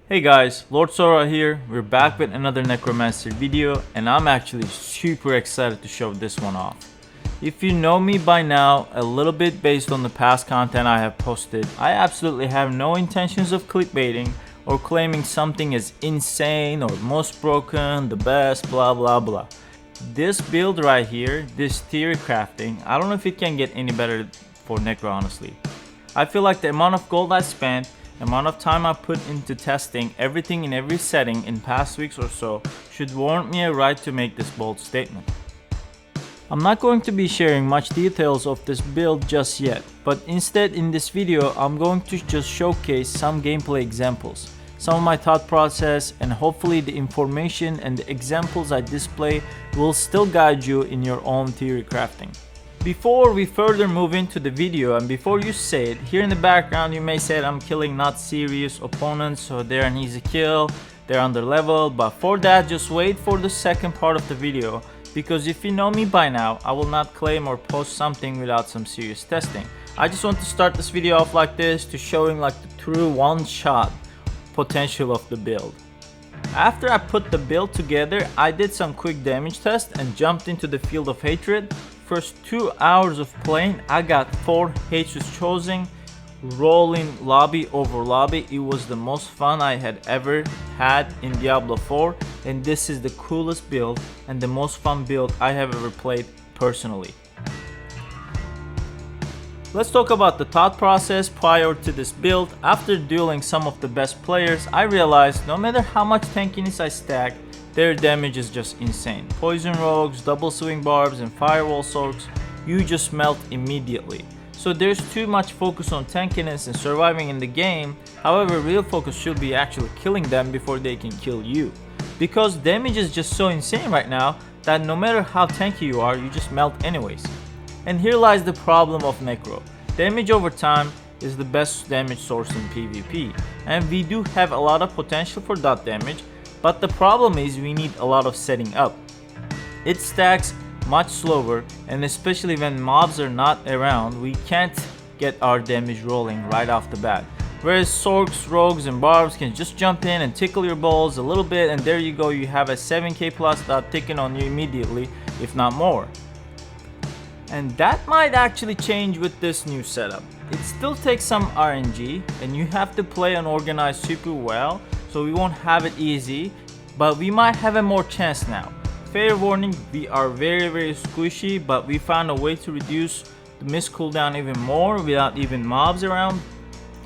Hey guys, Lord Sora here. We're back with another necromancer video and I'm actually super excited to show this one off. If you know me by now a little bit based on the past content I have posted, I absolutely have no intentions of clickbaiting or claiming something is insane or most broken, the best, blah blah blah. This build right here, this theory crafting, I don't know if it can get any better for Necro honestly. I feel like the amount of gold I spent, amount of time I put into testing everything in every setting in past weeks or so should warrant me a right to make this bold statement. I'm not going to be sharing much details of this build just yet, but instead in this video I'm going to just showcase some gameplay examples, some of my thought process, and hopefully the information and the examples I display will still guide you in your own theory crafting. Before we further move into the video and before you say it, here in the background you may say I'm killing not serious opponents, so they're an easy kill, they're under level, but for that just wait for the second part of the video, because if you know me by now, I will not claim or post something without some serious testing. I just want to start this video off like this to showing like the true one-shot potential of the build. After I put the build together, I did some quick damage test and jumped into the field of hatred. First 2 hours of playing, I got 4 Hatred's Chosen, rolling lobby over lobby. It was the most fun I had ever had in Diablo 4, and this is the coolest build and the most fun build I have ever played personally. Let's talk about the thought process prior to this build. After dueling some of the best players, I realized no matter how much tankiness I stack, their damage is just insane. Poison rogues, double swing barbs, and firewall soaks, you just melt immediately. So there's too much focus on tankiness and surviving in the game. However, real focus should be actually killing them before they can kill you. Because damage is just so insane right now that no matter how tanky you are, you just melt anyways. And here lies the problem of Necro. Damage over time is the best damage source in PvP, and we do have a lot of potential for DoT damage, but the problem is we need a lot of setting up. It stacks much slower, and especially when mobs are not around, we can't get our damage rolling right off the bat. Whereas Sorks, Rogues, and Barbs can just jump in and tickle your balls a little bit, and there you go, you have a 7k plus DoT ticking on you immediately, if not more. And that might actually change with this new setup. It still takes some RNG, and you have to play and organize super well, so we won't have it easy, but we might have a more chance now. Fair warning, we are very squishy, but we found a way to reduce the miss cooldown even more without even mobs around,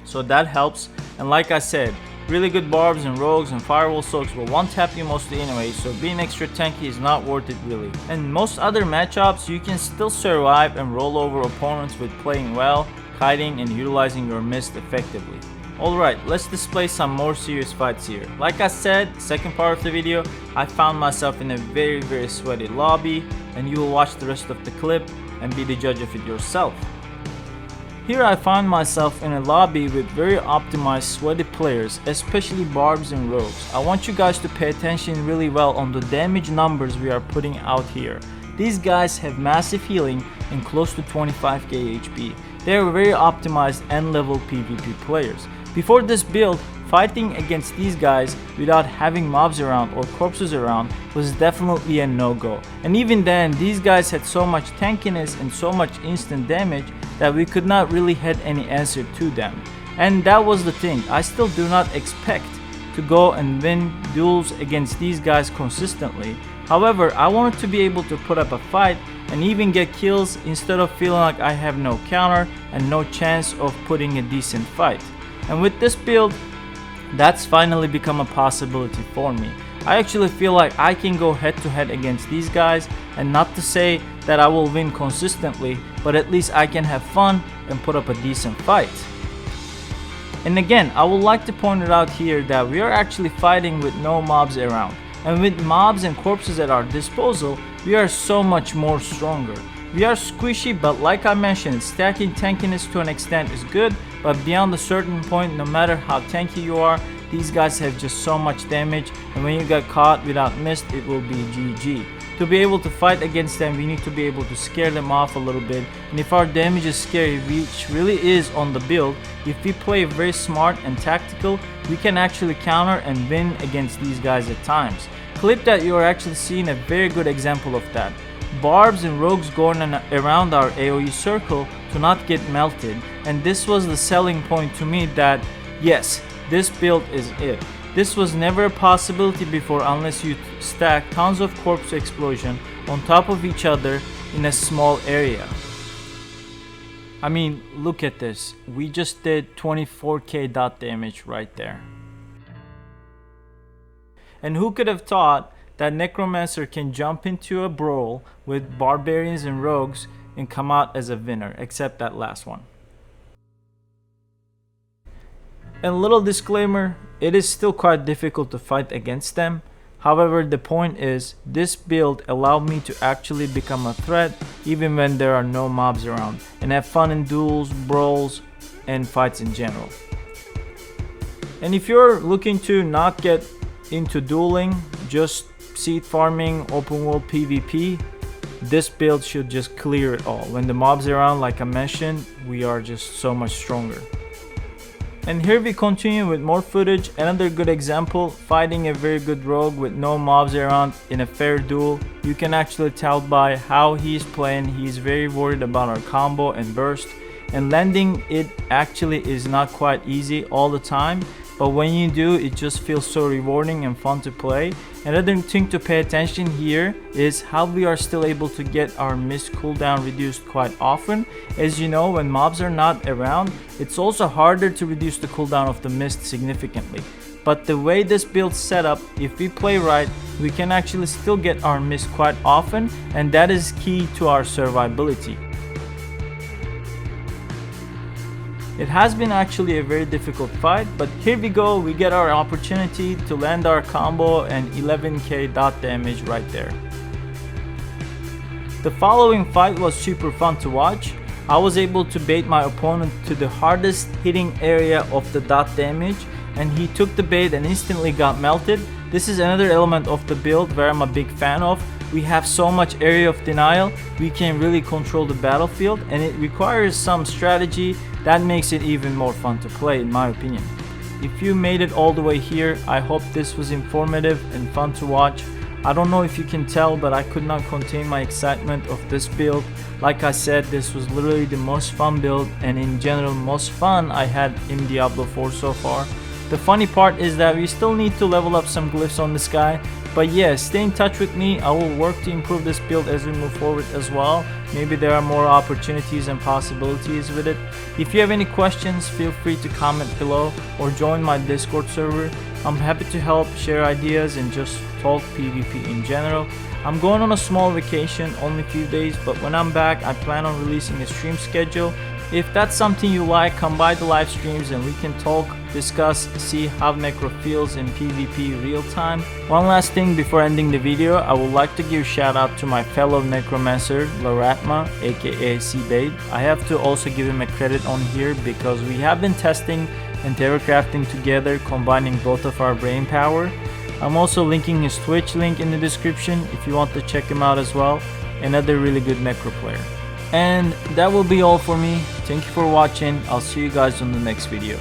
so that helps. And like I said, really good barbs and rogues and firewall soaks will one tap you mostly anyway, so being extra tanky is not worth it really. And most other matchups you can still survive and roll over opponents with playing well, kiting, and utilizing your mist effectively. Alright, let's display some more serious fights here. Like I said, second part of the video, I found myself in a very sweaty lobby, and you will watch the rest of the clip and be the judge of it yourself. Here I find myself in a lobby with very optimized sweaty players, especially barbs and rogues. I want you guys to pay attention really well on the damage numbers we are putting out here. These guys have massive healing and close to 25k HP. They are very optimized end level PvP players. Before this build, fighting against these guys without having mobs around or corpses around was definitely a no-go. And even then, these guys had so much tankiness and so much instant damage that we could not really had any answer to them. And that was the thing, I still do not expect to go and win duels against these guys consistently. However, I wanted to be able to put up a fight and even get kills instead of feeling like I have no counter and no chance of putting a decent fight. And with this build, that's finally become a possibility for me. I actually feel like I can go head to head against these guys, and not to say that I will win consistently, but at least I can have fun and put up a decent fight. And again, I would like to point it out here that we are actually fighting with no mobs around, and with mobs and corpses at our disposal, we are so much more stronger. We are squishy, but like I mentioned, stacking tankiness to an extent is good, but beyond a certain point, no matter how tanky you are, these guys have just so much damage, and when you get caught without mist, it will be GG. To be able to fight against them, we need to be able to scare them off a little bit, and if our damage is scary, which really is on the build, if we play very smart and tactical, we can actually counter and win against these guys at times. Clip that you are actually seeing a very good example of that. Barbs and rogues going around our AoE circle to not get melted, and this was the selling point to me that yes, this build is it. This was never a possibility before unless you stack tons of corpse explosion on top of each other in a small area. I mean, look at this. We just did 24k dot damage right there. And who could have thought that Necromancer can jump into a brawl with barbarians and rogues and come out as a winner, except that last one. And a little disclaimer, it is still quite difficult to fight against them. However, the point is, this build allowed me to actually become a threat even when there are no mobs around, and have fun in duels, brawls, and fights in general. And if you're looking to not get into dueling, just seed farming, open world PvP, this build should just clear it all. When the mobs are around, like I mentioned, we are just so much stronger. And here we continue with more footage. Another good example, fighting a very good rogue with no mobs around in a fair duel. You can actually tell by how he's playing, he's very worried about our combo and burst, and landing it actually is not quite easy all the time, but when you do, it just feels so rewarding and fun to play. Another thing to pay attention here is how we are still able to get our mist cooldown reduced quite often. As you know, when mobs are not around, it's also harder to reduce the cooldown of the mist significantly. But the way this build's set up, if we play right, we can actually still get our mist quite often, and that is key to our survivability. It has been actually a very difficult fight, but here we go, we get our opportunity to land our combo and 11k dot damage right there. The following fight was super fun to watch. I was able to bait my opponent to the hardest hitting area of the dot damage, and he took the bait and instantly got melted. This is another element of the build where I'm a big fan of. We have so much area of denial, we can really control the battlefield, and it requires some strategy that makes it even more fun to play, in my opinion. If you made it all the way here, I hope this was informative and fun to watch. I don't know if you can tell, but I could not contain my excitement of this build. Like I said, this was literally the most fun build, and in general most fun I had in Diablo 4 so far. The funny part is that we still need to level up some glyphs on this guy, but yeah, stay in touch with me. I will work to improve this build as we move forward as well. Maybe there are more opportunities and possibilities with it. If you have any questions, feel free to comment below or join my Discord server. I'm happy to help, share ideas, and just talk PvP in general. I'm going on a small vacation, only a few days, but when I'm back, I plan on releasing a stream schedule. If that's something you like, come by the live streams and we can talk, discuss, see how Necro feels in PvP real time. One last thing before ending the video, I would like to give a shout out to my fellow necromancer LaRathma, aka C-Bait. I have to also give him a credit on here because we have been testing and terror crafting together, combining both of our brain power. I'm also linking his Twitch link in the description if you want to check him out as well. Another really good Necro player. And that will be all for me. Thank you for watching. I'll see you guys on the next video.